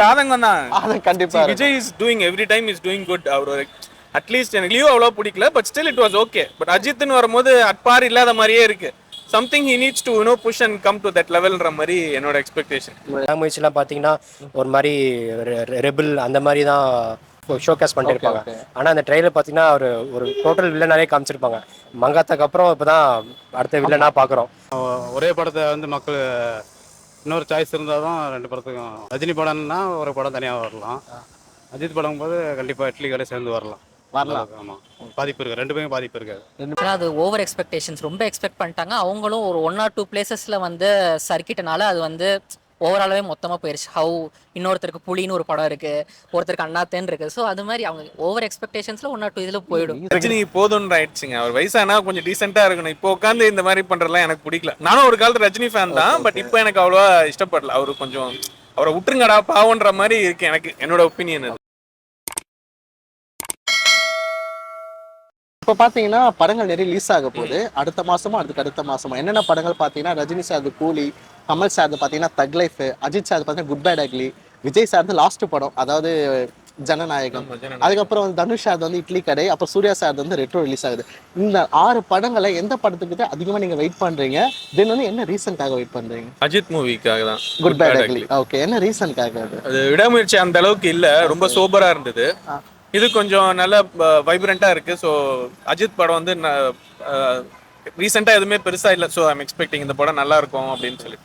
ஒரு ஆதங்கம் தான். அது கண்டிப்பா Vijay is doing every time is doing good. அவர் அட்லீஸ்ட் எனக்கு லியோ அவ்வளோ பிடிக்கல, but still it was okay. But அஜித்னு வரும்போது அட்பார் இல்லாத மாதிரியே இருக்கு. Something he needs to push and come to that லெவல்ன்ற மாதிரி என்னோட எக்ஸ்பெக்டேஷன். லாங்குவேஜ்லாம் பார்த்தீங்கன்னா ஒரு மாதிரி ரெபிள் அந்த மாதிரி தான் ஷோகேஸ் பண்ணிட்டு இருப்பாங்க. ஆனால் அந்த ட்ரெயிலர் பார்த்தீங்கன்னா ஒரு டோட்டல் வில்லனாவே காமிச்சிருப்பாங்க. மங்காத்தாக்கு அப்புறம் இப்போ தான் அடுத்த வில்லனாக பார்க்குறோம். ஒரே படத்தை வந்து மக்கள் இன்னொரு சாய்ஸ் இருந்தால் தான் ரெண்டு படத்துக்கும். ரஜினி படம்னா ஒரு படம் தனியாக வரலாம், அஜித் படம் போது கண்டிப்பாக இட்லி கடை சேர்ந்து வரலாம். ஆமாம், பாதிப்பு இருக்குது, ரெண்டு பேரும் பாதிப்பு இருக்காது. அது ஓவர் எக்ஸ்பெக்டேஷன்ஸ் ரொம்ப எக்ஸ்பெக்ட் பண்ணிட்டாங்க. அவங்களும் ஒரு 1 or 2 பிளேசஸில் வந்து சர்க்கிட்டனால அது வந்து ஓவராலாகவே மொத்தமாக போயிடுச்சு. இன்னொருத்தருக்கு புலின்னு ஒரு படம் இருக்குது, ஒருத்தருக்கு அண்ணாத்தேன்னு இருக்குது. ஸோ அது மாதிரி அவங்க ஓவர் எக்ஸ்பெக்டேஷன்ஸில் 1 or 2 இதில் போயிடும். ரஜினி போதும்னு ஆயிடுச்சுங்க. அவர் வயசானா கொஞ்சம் டீசெண்டாக இருக்கணும். இப்போ உட்காந்து இந்த மாதிரி பண்ணுறதுலாம் எனக்கு பிடிக்கல. நானும் ஒரு காலத்து ரஜினி ஃபேன் தான், பட் இப்போ எனக்கு அவ்வளோவா இஷ்டப்படல. அவரு கொஞ்சம் அவரை விட்டுருங்கடா பாவன்ற மாதிரி இருக்கு எனக்கு, என்னோட ஒப்பீனியன் அது. இப்போ பார்த்தீங்கன்னா படங்கள் நிறைய ரிலீஸ் ஆக போகுது. அடுத்த மாசமும் அடுத்த மாசமும் என்னென்ன படங்கள் பார்த்தீங்கன்னா, ரஜினி சார் கூலி, கமல் சார் பார்த்தீங்கன்னா தக் லைஃப், அஜித் சார் பார்த்தீங்கன்னா Good bad Ugly, Vijay sir last படம் அதாவது ஜனநாயகம், அதுக்கப்புறம் வந்து தனுஷ் சார் வந்து இட்லி கடை, அப்புறம் சூர்யா சார் வந்து ரெட்ரோ ரிலீஸ் ஆகுது. இந்த 6 படங்களை எந்த படத்துக்கு அதிகமாக நீங்கள் வெயிட் பண்ணுறீங்க? தென் வந்து என்ன ரீசனுக்காக வெயிட் பண்ணுறீங்க? அஜித் மூவிக்காக தான். Good bad ugly. ஓகே, என்ன ரீசனுக்காக? அது விடாமுயற்சி அந்த அளவுக்கு இல்லை, ரொம்ப சோபராக இருந்தது. இது கொஞ்சம் நல்ல வைப்ரண்ட்டாக இருக்குது. ஸோ அஜித் படம் வந்து ரீசெண்டாக எதுவுமே பெருசாக இல்லை. ஸோ ஐம் எக்ஸ்பெக்டிங் இந்த படம் நல்லா இருக்கும் அப்படின்னு சொல்லி.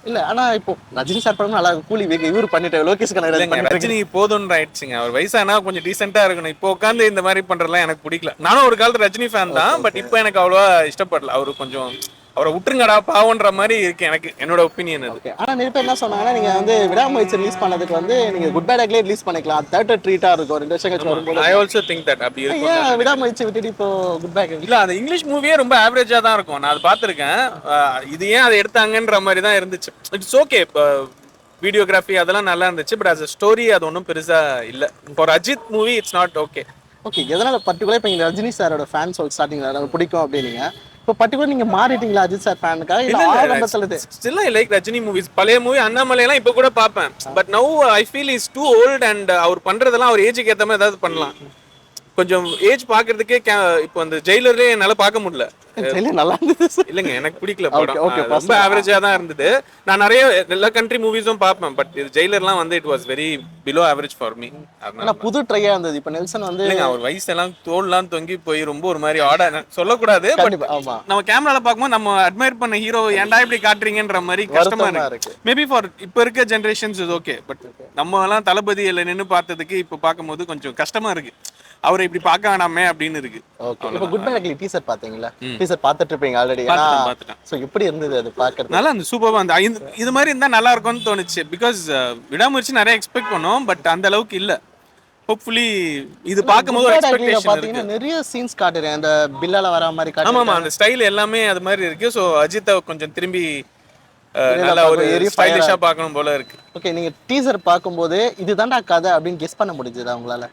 இல்லை, ஆனால் இப்போ ரஜினி சார் படம் நல்லா கூலி இவர் பண்ணிட்டு லோகேஷ் கனகராஜ் ரஜினி போதும்னு ஆயிடுச்சுங்க. அவர் வயசானா கொஞ்சம் டீசெண்டாக இருக்கணும். இப்போ உட்காந்து இந்த மாதிரி பண்ணுறதுலாம் எனக்கு பிடிக்கல. நானும் ஒரு காலத்து ரஜினி ஃபேன் தான், பட் இப்போ எனக்கு அவ்வளோவா இஷ்டப்படல. அவரு கொஞ்சம் அவரை விட்டுருங்கடா பாவன்ற மாதிரி இருக்கு எனக்கு, என்னோட ஒப்பீனியன் அது. ஆனால் நிறைய பேர் என்ன சொன்னாங்கன்னா, நீங்கள் வந்து விடாமுயற்சி ரிலீஸ் பண்ணதுக்கு வந்து நீங்கள் குட் பேட் அக்லியே ரிலீஸ் பண்ணிக்கலாம், தேட்டர் ட்ரீட்டாக இருக்கும் 2 வருஷம் கழிச்சு வரும்போது. ஐ ஆல்சோ திங்க் தட் அப்படி இருக்கும். விடாமுயற்சி விட்டுட்டு இப்போ குட் பேக் இல்லை, அந்த இங்கிலீஷ் மூவியே ரொம்ப ஆவரேஜாக தான் இருக்கும். நான் அது பார்த்துருக்கேன். இது ஏன் அதை எடுத்தாங்கன்ற மாதிரி தான் இருந்துச்சு. இட்ஸ் ஓகே, இப்போ வீடியோகிராஃபி அதெல்லாம் நல்லா இருந்துச்சு, பட் அஸ் அ ஸ்டோரி அது ஒன்றும் பெருசாக இல்லை. For Ajith movie it's not okay. Okay, எதனால் பர்டிகுலர் இப்போ நீங்கள் ரஜினி சாரோட ஃபேன் சொல் ஸ்டார்டிங்கில் பிடிக்கும் அப்படின்னீங்க. இப்போ பர்டிகுலர் நீங்கள் மாறிட்டீங்களா அஜித் சார் ஃபேனுக்காக? இல்லை, still I like Rajini movies. பழைய மூவி அண்ணாமலையெல்லாம் இப்போ கூட பார்ப்பேன். But now I feel is too old and அவர் பண்ணுறதெல்லாம் அவர் ஏஜுக்கு ஏற்ற மாதிரி ஏதாவது பண்ணலாம். கொஞ்சம் ஏஜ் பார்க்கறதுக்கே இப்போ அந்த ஜெயிலர்லேயே என்னால் பார்க்க முடியல. நல்லா இருந்தது இல்லைங்க, எனக்கு பிடிக்கல படம். ரொம்ப ஆவரேஜா தான் இருந்தது. நான் நிறைய எல்லா கண்ட்ரி மூவிஸும் பார்ப்பேன், பட் இது ஜெயிலர்லாம் வந்து it was very below average for me. ஆனா புது ட்ரையா இருந்தது. இப்போ நெல்சன் வந்து அவர் வயசெல்லாம் தோல்லாம் தொங்கி போய் ரொம்ப ஒரு மாதிரி ஆட சொல்லக்கூடாது, பட் நம்ம கேமரால பார்க்கும்போது நம்ம அட்மையர் பண்ண ஹீரோ ஏன்டா இப்படி காட்டுறீங்கன்ற மாதிரி கஷ்டமா இருக்கு. மேபி ஃபார் இப்போ இருக்க ஜென்ரேஷன்ஸ் இஸ் ஓகே, பட் நம்ம எல்லாம் தளபதி இல்லை நின்று பார்த்ததுக்கு இப்போ பார்க்கும்போது கொஞ்சம் கஷ்டமா இருக்கு. அவரை இப்படி பார்க்க வேணாமே அப்படின்னு இருக்கு. ஓகே, இப்போ குட் பேட் அக்லி டீசர் பாத்தீங்களா? டீசர் பார்த்துட்டு இருப்பீங்க ஆல்ரெடி. பார்த்துட்டேன். சோ எப்படி இருந்தது அது பார்க்கிறது? நல்லா இருந்துச்சு, சூப்பரா இருந்துச்சு. இது மாதிரி இருந்தா நல்லா இருக்கும்னு தோணுச்சு. பிகாஸ் விடாமுயற்சி நிறைய எக்ஸ்பெக்ட் பண்ணோம், பட் அந்த அளவுக்கு இல்ல. ஹோப்ஃபுல்லி இது பாக்கும்போது ஒரு எக்ஸ்பெக்டேஷன் பாத்தீங்கன்னா நிறைய சீன்ஸ் காட்டுறேன், அந்த பில்லால வர மாதிரி காட்டுறேன். ஆமாமா, அந்த ஸ்டைல் எல்லாமே அது மாதிரி இருக்கு. சோ அஜித்தை கொஞ்சம் திரும்பி நல்லா ஒரு ஸ்டைலிஷா பார்க்கணும் போல இருக்கு. ஓகே, நீங்க டீசர் பார்க்கும்போது இதுதான்டா கதை அப்படின்னு கெஸ் பண்ண முடிஞ்சதா உங்களால?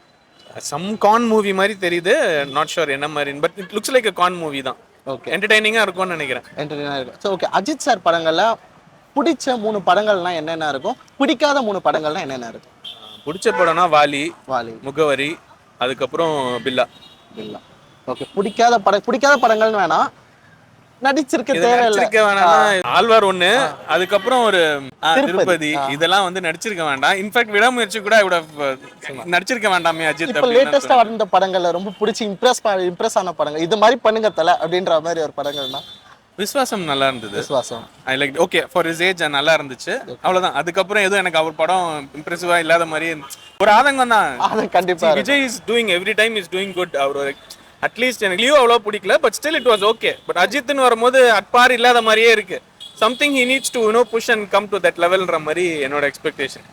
சம் கான் மூவி மாதிரி தெரியுது, நாட் ஷூர் என்ன மாதிரி, but it looks like a con movie தான். ஓகே, என்டர்டெய்னிங்கா இருக்கும்னு நினைக்கிறேன். என்டர்டெய்னிங்கா இருக்கும். சோ ஓகே, அஜித் சார் படங்கள்ல பிடிச்ச 3 படங்கள்னா என்னென்ன இருக்கும்? பிடிக்காத 3 படங்கள்னா என்னென்ன இருக்கும்? பிடிச்ச படம்னா வாலி, முகவரி, அதுக்கப்புறம் பில்லா. ஓகே, பிடிக்காத படங்கள்னு வேணாம், நடிச்சிருக்க தேவையில்லை. ஆழ்வார் 1, அதுக்கப்புறம் ஒரு திருப்பதி, இதெல்லாம் வந்து நடிச்சிருக்க வேண்டாம். இன்ஃபேக்ட் விடாமுயற்சி கூட நடிச்சிருக்க வேண்டாமே அஜித். இப்போ லேட்டஸ்டா வந்த படங்கள்ல ரொம்ப பிடிச்சி இம்ப்ரெஸ் ஆன படங்கள் இது மாதிரி பண்ணுங்க தல அப்படின்ற மாதிரி ஒரு படங்கள்னா? விஸ்வாசம் நல்லா இருந்தது. Viswasam I like. Okay, for his age நல்லா இருந்துச்சு, அவ்வளவுதான். அதுக்கப்புறம் எதுவும் எனக்கு அவர் படம் இம்ப்ரெசிவா இல்லாத மாதிரி ஒரு ஆதங்கம் தான். அது கண்டிப்பா. Vijay is doing every time is doing good. அவர் அட்லீஸ்ட் எனக்கு லியோ அவ்வளோ பிடிக்கல, but still it was okay. But அஜித்னு வரும்போது அட்பார் இல்லாத மாதிரியே இருக்கு. Something he needs to push and come to that லெவல்ன்ற மாதிரி என்னோட எக்ஸ்பெக்டேஷன்.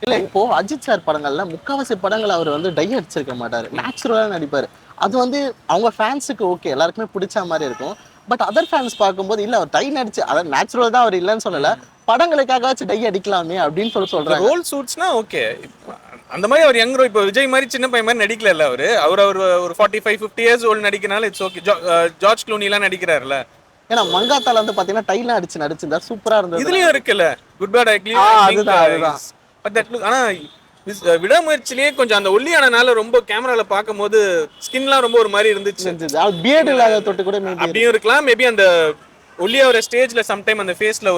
இல்ல, இப்போ அஜித் சார் படங்கள்ல முக்காவாசி படங்கள் அவர் வந்து டை அடிச்சிருக்க மாட்டாரு, நேச்சுரலா நடிப்பாரு. அது வந்து அவங்க ஃபேன்ஸுக்கு ஓகே, எல்லாருக்குமே பிடிச்ச மாதிரி இருக்கும். பட் அதர் ஃபேன்ஸ் பார்க்கும்போது இல்ல அவர் டை நடிச்சு, அதாவது நேச்சுரல் தான், அவர் இல்லைன்னு சொல்லல, படங்களுக்காகவாச்சும் டை அடிக்கலாமே அப்படின்னு சொல்றாங்க. ரோல் சூட்ஸ்னா ஓகே, அந்த மாதிரி அவர் யங் இப்போ விஜய் மாதிரி சின்ன பையன் மாதிரி நடிக்கல. அவர் ஒரு 45-50 இயர்ஸ் ஓல்டு நடிக்கிறனால இட்ஸ் ஓகே. ஜார்ஜ் க்ளூனிலாம் நடிக்கிறாருல. ஏன்னா மங்காத்தால வந்து பாத்தீங்கன்னா டைலாம் அடிச்சு நடிச்சிருந்தா சூப்பரா இருந்தது. இதுலயும் இருக்குல்ல Good bad Ugly. But that ஆனா விடாமுயற்சிலேயே கொஞ்சம் அந்த ஒல்லியானனால ரொம்ப கேமரால பார்க்கும்போது ஸ்கின்லாம் ரொம்ப ஒரு மாதிரி இருந்துச்சு. பியர்ட் இல்லாத தொட்டு கூட மேபி அப்படியும் இருக்கலாம். மேபி அந்த ஒல்லியா ஒரு ஸ்டேஜ்ல சம்டைம் அந்த ஃபேஸ்ல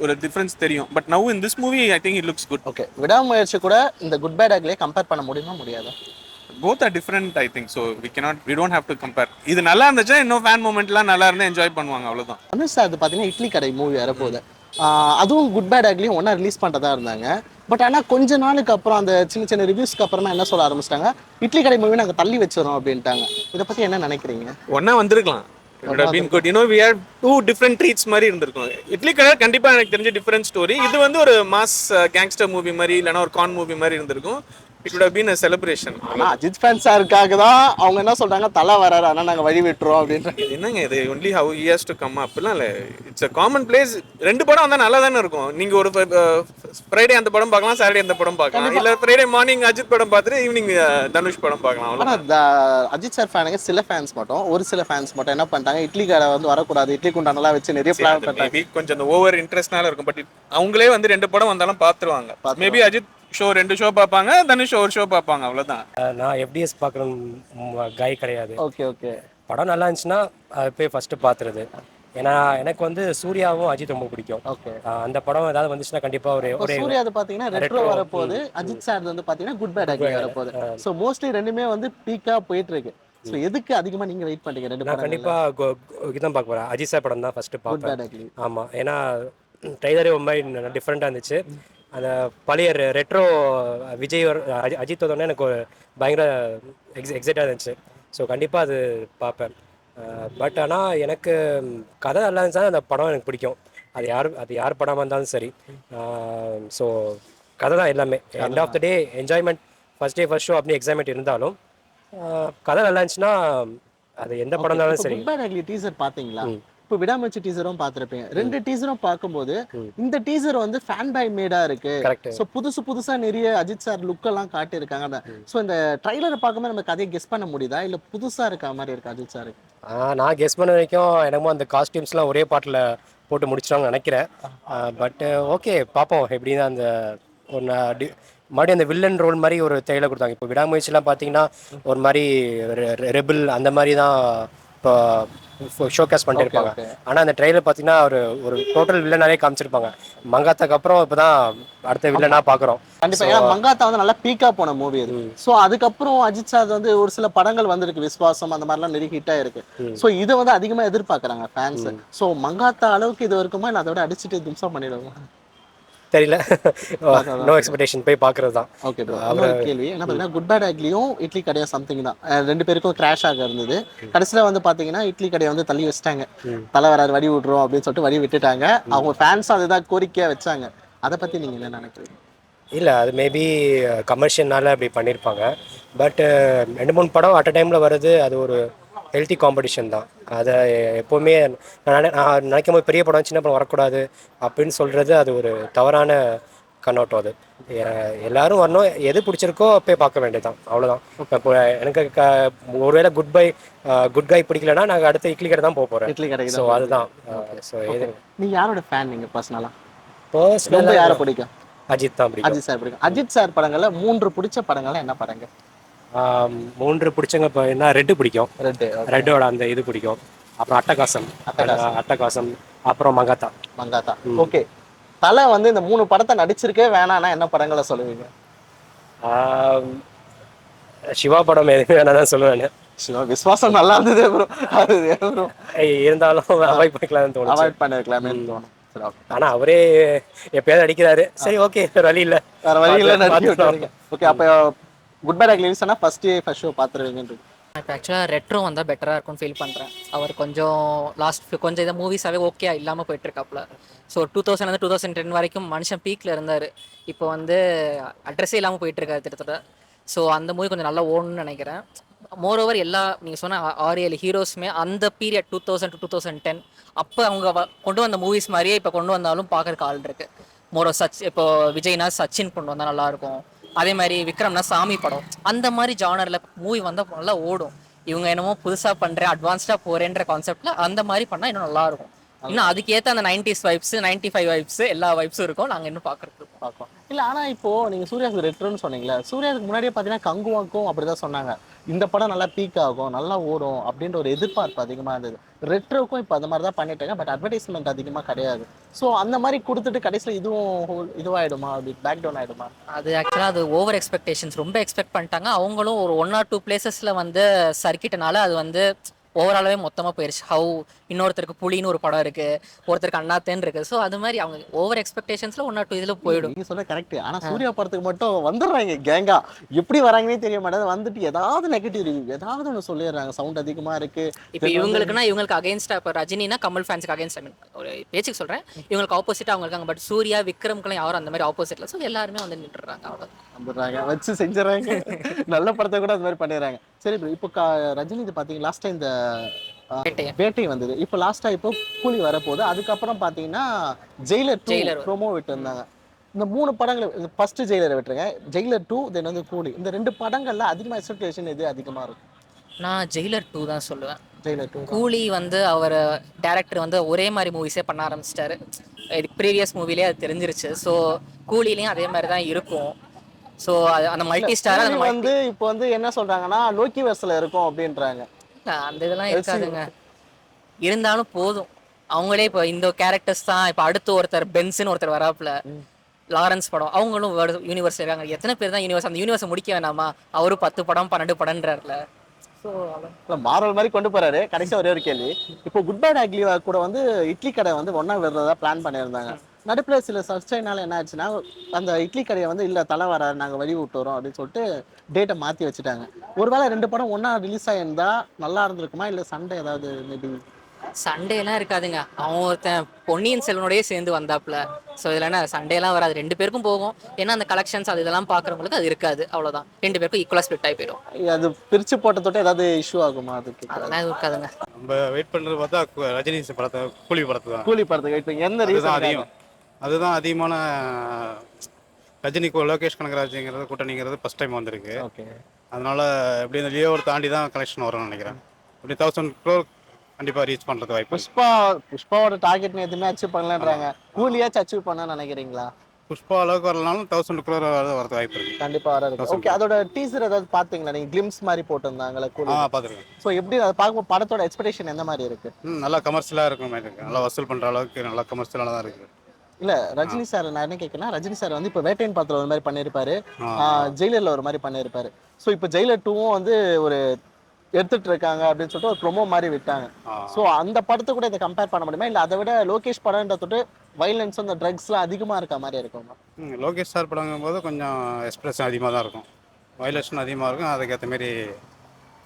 ஒரு டிஃபரன்ஸ் தெரியும். But now in this movie I think it looks good. Okay, விடாமுயற்சி கூட இந்த குட் பேட் அக்லியே கம்பேர் பண்ண முடியுமா முடியாதா? both are different I think, so we don't have to compare. இது நல்லா இருந்துச்சா இன்னும் ஃபேன் மூமெண்ட்லாம் நல்லா இருந்தா என்ஜாய் பண்ணுவாங்க, அவ்வளவுதான். அனுஷ் அது பார்த்தீங்கன்னா இட்லி கடை மூவி வரப்போகுது. அதுவும் குட் பேட் அக்லியும் ஒன்றா ரிலீஸ் பண்ணுறதா இருந்தாங்க. பட் ஆனால் கொஞ்ச நாளுக்கு அப்புறம் அந்த சின்ன சின்ன ரிவ்யூஸ்க்கு அப்புறமா என்ன சொல்ல ஆரம்பிச்சிட்டாங்க, இட்லி கடை மூவி நாங்கள் தள்ளி வச்சிடறோம் அப்படின்ட்டாங்க. இதை பற்றி என்ன நினைக்கிறீங்க? ஒன்றா வந்திருக்கலாம். It would have been good. You know, we had two different treats மாதிரி இருந்திருக்கும். இட்லி கடை கண்டிப்பா எனக்கு தெரிஞ்ச டிஃபரெண்ட் ஸ்டோரி. இது வந்து ஒரு மாஸ் கேங்ஸ்டர் மூவி மாதிரி இல்லைன்னா ஒரு கான் மூவி மாதிரி இருந்திருக்கும். It would have been a celebration. Ajith ஃபேன்ஸாருக்காக தான் அவங்க என்ன சொல்றாங்க, தலை வராரு ஆனால் நாங்கள் வழி விட்டுறோம் அப்படின்றாங்க. என்னங்க இது only how he has to come up இல்ல இல்ல, இட்ஸ் a common place. ரெண்டு படம் வந்தா நல்லா தானே இருக்கும். நீங்க ஒரு ஃப்ரைடே அந்த படம் பார்க்கலாம், சாட்டர்டே அந்த படம் பார்க்கலாம், இல்ல ஃப்ரைடே மார்னிங் அஜித் படம் பார்த்துட்டு ஈவினிங் தனுஷ் படம் பார்க்கலாம். ஆனால் அஜித் சார் ஃபேனுங்க சில ஃபேன்ஸ் மட்டும், ஒரு சில ஃபேன்ஸ் மட்டும் என்ன பண்ணிட்டாங்க, இட்லி கடை வந்து வரக்கூடாது, இட்லி குண்டானெல்லாம் வச்சு நிறைய பிளான் பண்ணிட்டாங்க. கொஞ்சம் அந்த ஓவர் இன்ட்ரெஸ்ட்னால இருக்கும். பட் அவங்களே வந்து ரெண்டு படம் வந்தாலும் பார்த்துருவாங்க. மேபி அஜித் ஷோ 2 ஷோ பார்ப்பாங்க, தனுஷ் ஒரு ஷோ பார்ப்பாங்க, அவ்வளவுதான். நான் FDS பார்க்குற கை கிடையாது. ஓகே ஓகே, படம் நல்லா இருந்துச்சுன்னா அது போய் ஃபஸ்ட்டு பார்த்துருது. ஏன்னா எனக்கு வந்து சூர்யாவும் அஜித் ரொம்ப பிடிக்கும். ஓகே, அந்த படம் ஏதாவது வந்துச்சுன்னா கண்டிப்பாக ஒரு சூர்யா அது பார்த்தீங்கன்னா ரெட்ரோ வரப்போகுது, அஜித் சார் வந்து பார்த்தீங்கன்னா குட் பேட் அக்லி வரப்போகுது. ஸோ மோஸ்ட்லி ரெண்டுமே வந்து பீக்காக போயிட்டு இருக்கு. ஸோ எதுக்கு அதிகமாக நீங்கள் வெயிட் பண்ணுறீங்க? ரெண்டு நான் கண்டிப்பாக இதுதான் பார்க்க போகிறேன், அஜித் சார் படம் தான் ஃபஸ்ட்டு குட் பேட் பார்ப்பேன். அக்லி. ஆமாம், ஏன்னா ட்ரைலரே ஒரு மாதிரி டிஃப்ரெண்ட்டாக இருந்துச்சு. அந்த பழைய ரெட்ரோ விஜய் அஜித் வந்தோடனே எனக்கு ஒரு பயங்கர எக்ஸைட்டாக இருந்துச்சு. ஸோ கண்டிப்பாக அது பார்ப்பேன். பட் ஆனால் எனக்கு கதை நல்லா இருந்துச்சுன்னா அந்த படம் எனக்கு பிடிக்கும். அது யார் படமாக இருந்தாலும் சரி. ஸோ கதை தான் எல்லாமே. End of the day enjoyment, first day first show அப்படி எக்ஸைட்மெண்ட் இருந்தாலும் கதை நல்லா இருந்துச்சுன்னா அது எந்த படம் இருந்தாலும் சரி. குட் பேட் அக்லி டீசர் பார்த்தீங்களா? இப்போ விடாமச்சு டீசரும் பார்த்துருப்பீங்க. ரெண்டு டீசரும் பார்க்கும்போது இந்த டீசர் வந்து ஃபேன் பை மேடா இருக்கு. ஸோ புதுசா நிறைய அஜித் சார் லுக் எல்லாம் காட்டியிருக்காங்க. ஸோ இந்த ட்ரைலரை பார்க்கும்போது நம்ம கதையை கெஸ் பண்ண முடியுதா, இல்லை புதுசா இருக்க மாதிரி இருக்கு அஜித் சாருக்கு? நான் கெஸ் பண்ண வரைக்கும் எனக்கும் அந்த காஸ்டியூம்ஸ்லாம் ஒரே பாட்டில் போட்டு முடிச்சிட்டாங்கன்னு நினைக்கிறேன். பட் ஓகே, பார்ப்போம் எப்படின்னா. அந்த ஒன்று மறுபடியும் அந்த வில்லன் ரோல் மாதிரி ஒரு ட்ரைலர் கொடுத்தாங்க. இப்போ விடாமுயற்சிலாம் பார்த்தீங்கன்னா ஒரு மாதிரி ரெபிள் அந்த மாதிரி தான் இப்போ ஷோகேஸ் பண்ணிட்டு இருப்பாங்க. ஆனால் அந்த ட்ரெயிலர் பார்த்தீங்கன்னா ஒரு டோட்டல் வில்லனாவே காமிச்சிருப்பாங்க. மங்காத்தாக்கு அப்புறம் இப்போ தான் அடுத்த வில்லனா பார்க்குறோம். கண்டிப்பாக, ஏன்னா மங்காத்தா வந்து நல்லா பீக்கா போன மூவி அது. ஸோ அதுக்கப்புறம் அஜித் சார் வந்து ஒரு சில படங்கள் வந்திருக்கு, விஸ்வாசம் அந்த மாதிரிலாம் நிறைய ஹிட்டாக இருக்கு. ஸோ இதை வந்து அதிகமாக எதிர்பார்க்குறாங்க ஃபேன்ஸ். ஸோ மங்காத்தா அளவுக்கு இது இருக்குமா, இல்லை அதோட அடிச்சுட்டு தும்சம் பண்ணிடுவோம் தெரியல. நோ எக்ஸ்பெக்டேஷன், போய் பார்க்கறது தான். ஓகே ப்ரோ, ஒரு கேள்வி என்ன பார்த்தீங்கன்னா, குட் பேட் அக்லியும் இட்லி கடையும் சம்திங் தான், ரெண்டு பேருக்கும் கிராஷ் ஆக இருந்தது. கடைசியில் வந்து பார்த்தீங்கன்னா இட்லி கடையை வந்து தள்ளி வச்சிட்டாங்க. தலை வராது வடி விட்றோம் அப்படின்னு சொல்லிட்டு வடி விட்டுட்டாங்க. அவங்க ஃபேன்ஸும் அதுதான் கோரிக்கையாக வச்சாங்க. அதை பற்றி நீங்கள் என்ன நினைக்கிறீங்க? இல்லை, அது மேபி கமர்ஷியல்னால அப்படி பண்ணியிருப்பாங்க. பட் 2-3 படம் அட் அ டைமில் வருது, அது ஒரு ஹெல்த்தி காம்படிஷன் தான். அதை எப்போவுமே நான் நினைக்கும் போது பெரிய படம் சின்ன படம் வரக்கூடாது அப்படின்னு சொல்கிறது அது ஒரு தவறான கண்ணோட்டம். அது எல்லாரும் வரணும், எது பிடிச்சிருக்கோ போய் பார்க்க வேண்டியதுதான், அவ்வளோதான். இப்போ எனக்கு ஒருவேளை குட் கை பிடிக்கலன்னா நாங்கள் அடுத்த இட்லி கடை தான் போக போகிறோம். இட்லி கடை. ஸோ அதுதான். ஸோ எது நீங்கள் யாரோட ஃபேன்? நீங்கள் பர்சனலாக பர்சனலாக யாரை பிடிக்கும்? அஜித் தான் பிடிக்கும். அஜித் சார் பிடிக்கும். அஜித் சார் படங்களில் 3 பிடிச்ச படங்கள்லாம் என்ன படங்கள்? 3 பிடிச்சவங்க இப்போ என்ன, ரெட்டு பிடிக்கும். ரெட்டோட அந்த இது பிடிக்கும். அப்புறம் அட்டகாசம், அப்புறம் மங்காத்தா. ஓகே, தலை வந்து இந்த 3 படத்தை நடிச்சிருக்கே வேணான்னா என்ன படங்களை சொல்லுவீங்க? சிவா படம் எதுவுமே வேணா தான் சொல்லுவேன். சிவா விஸ்வாசம் நல்லா இருந்தது ப்ரோ, அது ப்ரோ இருந்தாலும் அவாய்ட் பண்ணிக்கலாம்னு தோணும். அவாய்ட் பண்ணிருக்கலாமே தோணும். ஆனா அவரே எப்பயாவது நடிக்கிறாரு, சரி ஓகே, வேற வழி இல்லை. ஓகே, அப்போ குட் பேட் அக்லி ரிலீஸ்னா ஃபர்ஸ்ட் ஷோ பார்த்துருவீங்கன்றது. இப்போ ஆக்சுவலாக ரெட்ரோ வந்தால் பெட்டராக இருக்கும்னு ஃபீல் பண்ணுறேன். அவர் கொஞ்சம் இதை மூவிஸாகவே ஓகே இல்லாமல் போயிட்டுருக்காப்புல. ஸோ 2000 2010 வரைக்கும் மனுஷன் பீக்கில் இருந்தார். இப்போ வந்து அட்ரஸே இல்லாமல் போயிட்டுருக்காரு திட்டத்தட்ட. ஸோ அந்த மூவி கொஞ்சம் நல்லா ஓடணும்னு நினைக்கிறேன். மோரோவர் நீங்கள் சொன்ன 6-7 ஹீரோஸுமே அந்த பீரியட் 2000 to 2010 அப்போ அவங்க கொண்டு வந்த மூவிஸ் மாதிரியே இப்போ கொண்டு வந்தாலும் பார்க்குறக்கு ஆள் இருக்குது. இப்போ விஜய்னா சச்சின் கொண்டு வந்தால் நல்லாயிருக்கும். அதே மாதிரி விக்ரம்னா சாமி படம், அந்த மாதிரி ஜானரில் மூவி வந்தால் நல்லா ஓடும். இவங்க என்னமோ புதுசாக பண்ணுறேன், அட்வான்ஸ்டாக போகிறேன்ற கான்செப்டில் அந்த மாதிரி பண்ணால் இன்னும் நல்லாயிருக்கும். இன்னும் அதுக்கேற்ற அந்த 90s வைப்ஸ் 95 வைப்ஸ் எல்லா வைப்ஸும் இருக்கும். நாங்கள் இன்னும் பார்க்குறோம். பார்க்கலாம். இல்ல ஆனா இப்போ நீங்க சூர்யாவுக்கு ரெட்ரோன்னு சொன்னீங்களா, சூர்யாவுக்கு முன்னாடியே பாத்தீங்கன்னா கங்குவாக்கும் அப்படிதான் சொன்னாங்க, இந்த படம் நல்லா பீக் ஆகும் நல்லா ஓடும் அப்படின்ற ஒரு எதிர்பார்ப்பு அதிகமா இருந்தது. ரெட்ரோக்கும் இப்போ அந்த மாதிரி தான் பண்ணிட்டாங்க, பட் அட்வர்டைஸ்மெண்ட் அதிகமா கிடையாது. ஸோ அந்த மாதிரி கொடுத்துட்டு கடைசியில் இதுவும் இதுவாயிடுமா, அப்படி பேக் டவுன் ஆயிடுமா? அது ஆக்சுவலாக அது ஓவர் எக்ஸ்பெக்டேஷன்ஸ் ரொம்ப எக்ஸ்பெக்ட் பண்ணிட்டாங்க. அவங்களும் ஒரு 1 or 2 பிளேசஸில் வந்து சறுக்கிட்டனால அது வந்து ஓவராலாகவே மொத்தமாக போயிடுச்சு. ஹவு இன்னொருத்தருக்கு புலின்னு ஒரு படம் இருக்குது, ஒருத்தருக்கு அண்ணாத்தேன்னு இருக்குது. ஸோ அது மாதிரி அவங்க ஓவர் எக்ஸ்பெக்டேஷன்ஸில் 1 or 2 இதில் போயிடும். நீங்க சொல்ல கரெக்ட். ஆனா சூர்யா படத்துக்கு மட்டும் வந்துடுறாங்க கேங்கா, எப்படி வராங்கன்னே தெரிய மாட்டேது. வந்துட்டு ஏதாவது நெகட்டிவ் ரிவ்யூ ஏதாவது ஒன்று சொல்லிடுறாங்க, சவுண்ட் அதிகமா இருக்கு. இப்போ இவங்களுக்குன்னா இவங்களுக்கு அகேன்ஸ்டாக, இப்போ ரஜினினா கமல் ஃபேன்ஸுக்கு அகேன்ஸ்ட், ஐ மீன் ஒரு பேச்சுக்கு சொல்கிறேன், இவங்களுக்கு ஆப்போசிட்டாக அவங்க இருக்காங்க. பட் சூர்யா விக்ரம்க்குலாம் யாரும் அந்த மாதிரி ஆப்போசிட்டில். ஸோ எல்லாருமே வந்து நின்றுறாங்க. அவ்வளோ வந்துடுறாங்க, வச்சு செஞ்சுறாங்க. நல்ல படத்தை கூட அது மாதிரி பண்ணிடுறாங்க. சரி bro, இப்போ ரஜினி இது பார்த்தீங்க லாஸ்ட் டைம் இந்த வேட்டை வந்தது, இப்போ லாஸ்டா இப்போ கூலி வரப்போகுது. அதுக்கப்புறம் பார்த்தீங்கன்னா ஜெயிலர் 2 ப்ரோமோ விட்டு இருந்தாங்க. இந்த 3 படங்கள், ஃபர்ஸ்ட் ஜெயிலரை விட்டுருங்க, ஜெயிலர் 2 தென் வந்து கூலி, இந்த 2 படங்கள்ல அதிகமாக எக்ஸ்பெக்டேஷன் எது அதிகமாக இருக்கும்? நான் ஜெயிலர் 2 தான் சொல்லுவேன். ஜெயிலர் 2. கூலி வந்து அவர் டேரக்டர் வந்து ஒரே மாதிரி மூவிஸே பண்ண ஆரம்பிச்சிட்டாரு. இதுக்கு ப்ரீவியஸ் மூவிலே அது தெரிஞ்சிருச்சு. ஸோ கூலிலையும் அதே மாதிரி தான் இருக்கும். ஸோ அந்த மல்டி ஸ்டார் அந்த வந்து இப்போ வந்து என்ன சொல்றாங்கன்னா லோக்கி வெர்ஸ்ல இருக்கும் அப்படின்றாங்க. அந்த இதெல்லாம் இருக்காதுங்க. இருந்தாலும் போதும். அவங்களே இப்போ இந்த கேரக்டர்ஸ் தான். இப்போ அடுத்து ஒருத்தர் பென்ஸ்னு ஒருத்தர் வராப்புல, லாரன்ஸ் படம், அவங்களும் யூனிவர்ஸ் இருக்காங்க. எத்தனை பேர் தான் யூனிவர்ஸ், அந்த யூனிவர்ஸை முடிக்க வேணாமா? அவரும் 10 படம் 12 படம்ன்றார்ல. ஸோ மாரல் மாதிரி கொண்டு போறாரு. கடைசியாக ஒரே ஒரு கேள்வி, இப்போ குட் பேட் அக்லி கூட வந்து இட்லி கடை வந்து ஒன்னா விடுறதா பிளான் பண்ணியிருந்தாங்க. நடுப்புல சில சர்ச்சைனால என்ன ஆச்சுன்னா, அந்த இட்லி கடையை வந்து இல்லை தலை வர நாங்கள் வழி விட்டு வரோம் அப்படின்னு சொல்லிட்டு டேட்டை மாற்றி வச்சுட்டாங்க. ஒருவேளை 2 படம் ஒன்றா ரிலீஸ் ஆகியிருந்தா நல்லா இருந்திருக்குமா, இல்லை சண்டே ஏதாவது மேபி? சண்டேலாம் இருக்காதுங்க. அவன் ஒருத்தன் பொன்னியின் செல்வனோடய சேர்ந்து வந்தாப்புல. ஸோ இதில் என்ன சண்டேலாம் வராது, 2 பேருக்கும் போகும். ஏன்னா அந்த கலெக்ஷன்ஸ் அது இதெல்லாம் பார்க்குறவங்களுக்கு அது இருக்காது. அவ்வளோதான், 2 பேருக்கும் ஈக்குவலாக ஸ்பிளிட் ஆகி போயிடும். அது பிரித்து போட்ட தொட்டு ஏதாவது இஷ்யூ ஆகுமா? அதுக்கு அதெல்லாம் எதுவும் இருக்காதுங்க. நம்ம வெயிட் பண்ணுறது பார்த்தா ரஜினி படத்தை, கூலி படத்தை தான். கூலி படத்துக்கு வெயிட் பண்ணி எந்த ரீசன் அதிகம்? அதுதான் அதிகமான ரஜினிக்கு லோகேஷ் கனகராஜுங்கிறது கூட்டணிங்கிறது ஃபர்ஸ்ட் டைம் வந்திருக்கு. ஓகே, அதனால எப்படி இந்த லியோவை தாண்டி தான் கலெக்ஷன் வரும்னு நினைக்கிறேன். இப்படி 1000 crore கண்டிப்பாக ரீச் பண்ணுறது வாய்ப்பு. புஷ்பாவோட டார்கெட் எதுவுமே அச்சீவ் பண்ணலன்றாங்க. கூலியாச்சும் அச்சீவ் பண்ண நினைக்கிறீங்களா? புஷ்பா அளவுக்கு வரலனாலும் 1000 crore வரது வாய்ப்பு இருக்கு. கண்டிப்பா வராது. ஓகே, அதோட டீசர் ஏதாவது பாத்தீங்களா நீங்க? கிளிம்ஸ் மாதிரி போட்டிருந்தாங்களே கூலி. பார்த்துருக்கேன். ஸோ எப்படி அதை பார்க்கும்போது படத்தோட எக்ஸ்பெக்டேஷன் எந்த மாதிரி இருக்கு? நல்லா கமர்ஷியலாக இருக்கும் மாதிரி இருக்கு. நல்லா வசூல் பண்ணுற அளவுக்கு நல்லா கமர்ஷியலாக தான் இருக்குது. இல்ல ரஜினி சார் நான் என்ன கேட்கறேன்னா, ரஜினி சார் வந்து இப்போ வேட்டையின் படத்துல ஒரு மாதிரி பண்ணியிருப்பாரு, ஜெயிலர்ல ஒரு மாதிரி பண்ணியிருப்பாரு. ஸோ இப்போ ஜெயிலர் 2வும் வந்து ஒரு எடுத்துட்டு இருக்காங்க அப்படின்னு சொல்லிட்டு ஒரு ப்ரொமோ மாதிரி விட்டாங்க. ஸோ அந்த படத்தை கூட இதை கம்பேர் பண்ண முடியுமா, இல்லை அதை விட லோகேஷ் படம்ன்ற தொட்டு வைலன்ஸ் அந்த ட்ரக்ஸ்லாம் அதிகமாக இருக்க மாதிரி இருக்குமா? லோகேஷ் சார் படங்கும் போது கொஞ்சம் எக்ஸ்பிரஷன் அதிகமாக தான் இருக்கும், வைலன்ஸும் அதிகமாக இருக்கும், அதுக்கேற்ற மாரி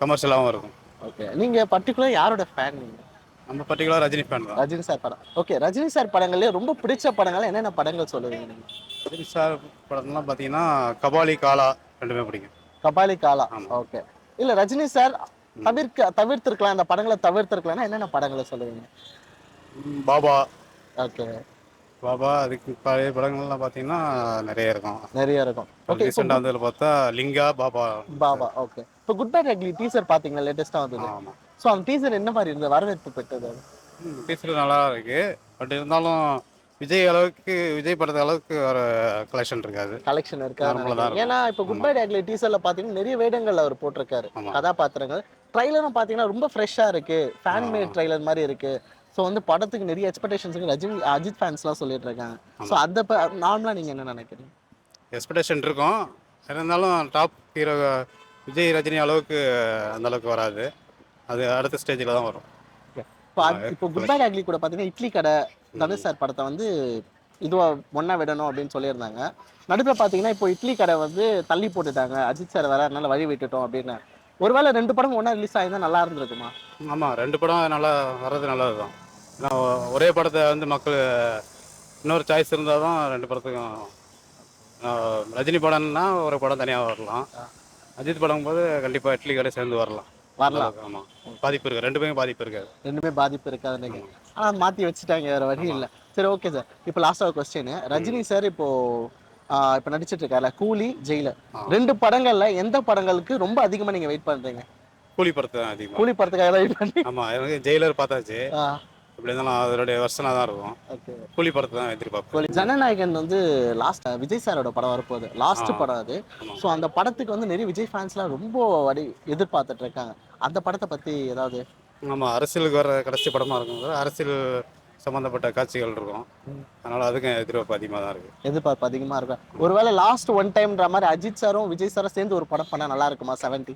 கமர்ஷியலாகவும் இருக்கும். ஓகே, நீங்கள் பர்டிகுலர் யாரோட ஃபேன்? நீங்கள்? நம்ம பர்டிகுலர் ரஜினி ஃபேன் தான். ரஜினி சார் படம். ஓகே, ரஜினி சார் படங்கள்லேயே ரொம்ப பிடிச்ச படங்கள் என்னென்ன படங்கள் சொல்லுவீங்க நீங்கள்? ரஜினி சார் படம்லாம் பார்த்தீங்கன்னா கபாலி, காலா ரெண்டுமே பிடிக்கும். கபாலி, காலா. ஓகே, இல்லை ரஜினி சார் தவிர்த்திருக்கலாம், இந்த படங்களை தவிர்த்திருக்கலாம்னா என்னென்ன படங்களை சொல்லுவீங்க? பாபா. ஓகே, பாபா. அதுக்கு பழைய படங்கள்லாம் பார்த்தீங்கன்னா நிறைய இருக்கும். நிறைய இருக்கும். ஓகே, ரீசெண்டாக வந்ததில் பார்த்தா லிங்கா, பாபா. பாபா. ஓகே, இப்போ குட் பேட் அக்லி டீசர் பார்த்தீங்களா? லேட்டஸ்ட்டாக வந்தது. ஆமாம். ஸோ அந்த டீசர் என்ன மாதிரி இருந்தது, வரவேற்பு பெற்றது? டீசர் நல்லா இருக்கு. பட் இருந்தாலும் விஜய் படத்து அளவுக்கு ஒரு கலெக்ஷன் இருக்காது. கலெக்ஷன் இருக்காது. ஏன்னா இப்போ குட் பை அக்லி டீசர்ல பாத்தீங்கன்னா நிறைய வேடங்கள் அவர் போட்டிருக்காரு, கதாபாத்திரங்கள். ட்ரைலரும் பாத்தீங்கன்னா ரொம்ப ஃப்ரெஷ்ஷா இருக்கு, ஃபேன் மேட் ட்ரைலர் மாதிரி இருக்கு. ஸோ வந்து படத்துக்கு நிறைய எக்ஸ்பெக்டேஷன்ஸ் ரஜினி அஜித் ஃபேன்ஸ்லாம் சொல்லிட்டு இருக்காங்க. ஸோ அதை நார்மலாக நீங்கள் என்ன நினைக்கிறீங்க? எக்ஸ்பெக்டேஷன் இருக்கும், இருந்தாலும் டாப் ஹீரோ விஜய் ரஜினி அளவுக்கு அந்த அளவுக்கு வராது. அது அடுத்த ஸ்டேஜில் தான் வரும். இப்போ குட் பை அக்லி கூட பார்த்தீங்கன்னா இட்லி கடை தனுஷ் சார் படத்தை வந்து இதுவாக ஒன்றா விடணும் அப்படின்னு சொல்லியிருந்தாங்க. நடுவில் பார்த்தீங்கன்னா இப்போ இட்லி கடை வந்து தள்ளி போட்டுட்டாங்க, அஜித் சார் வர அதனால வழி விட்டுட்டோம் அப்படின்னு. ஒருவேளை 2 படம் ஒன்றா ரிலீஸ் ஆகிருந்தால் நல்லா இருந்திருக்குமா? ஆமாம், 2 படம் நல்லா வர்றது நல்லது தான். ஏன்னா ஒரே படத்தை வந்து மக்கள் இன்னொரு சாய்ஸ் இருந்தால் தான் 2 படத்துக்கும். ரஜினி படம்னா ஒரு படம் தனியாக வரலாம், அஜித் படம் போது கண்டிப்பாக இட்லி கடை சேர்ந்து வரலாம். ஆமாம், பாதிப்பு இருக்கு, 2 பாதிப்பு இருக்காது. 2 பாதிப்பு இருக்காது நீங்கள், ஆனால் மாற்றி வச்சுட்டாங்க, வேறு வழி இல்லை. சரி, ஓகே சார். இப்போ லாஸ்ட்டாக கொஸ்டின், ரஜினி சார் இப்போ நடிச்சிட்டு இருக்காருல கூலி, ஜெயிலர் 2 படங்கள்ல எந்த படங்களுக்கு ரொம்ப அதிகமாக நீங்கள் வெயிட் பண்ணுறீங்க? கூலி படத்தை அதிகமாக. கூலி படத்துக்காக தான் வெயிட் பண்ணி. ஆமாம், எனக்கு ஜெயிலர் பார்த்தாச்சு. எப்படி இருந்தாலும் அதனுடைய வருஷனாக தான் இருக்கும். ஓகே. கூலி படத்தை தான் எதிர்பார்ப்பேன். ஜனநாயகன் வந்து லாஸ்ட் விஜய் சாரோட படம் வரப்போகுது, லாஸ்ட் படம் அது. ஆமாம். ஸோ அந்த படத்துக்கு வந்து நிறைய விஜய் ஃபேன்ஸ்லாம் ரொம்ப எதிர்பார்த்துட்டு இருக்காங்க. அந்த படத்தை பத்தி ஏதாவது? ஆமாம், அரசியலுக்கு வர கடைசி படமாக இருக்கும், அரசியல் சம்மந்தப்பட்ட காட்சிகள் இருக்கும். அதனால் அதுக்கும் எதிர்பார்ப்பு அதிகமாக தான் இருக்குது. எதிர்பார்ப்பு அதிகமா இருக்கும். ஒருவேளை லாஸ்ட் ஒன் டைம்ன்ற மாதிரி அஜித் சாரும் விஜய் சாரும் சேர்ந்து ஒரு படம் பண்ணா நல்லா இருக்குமா? 70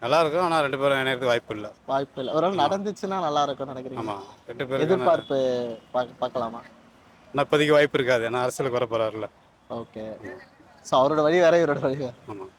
நல்லா இருக்கும், ஆனால் 2 பேரும் இணையறதுக்கு வாய்ப்பு இல்லை. வாய்ப்பு இல்லை. ஒருவேளை நடந்துச்சுன்னா நல்லா இருக்கும்னு நினைக்கிறீங்க? ஆமாம், 2 பேருக்கு எதிர்பார்ப்பு பார்க்கலாமா? ஆனால் இப்போதைக்கு வாய்ப்பு இருக்காது, ஏன்னா அரசியலுக்கு வர போகிறாருல்ல. ஓகே. ஸோ அவரோட வழி வேற, இவரோட வழி வேற. ஆமாம்.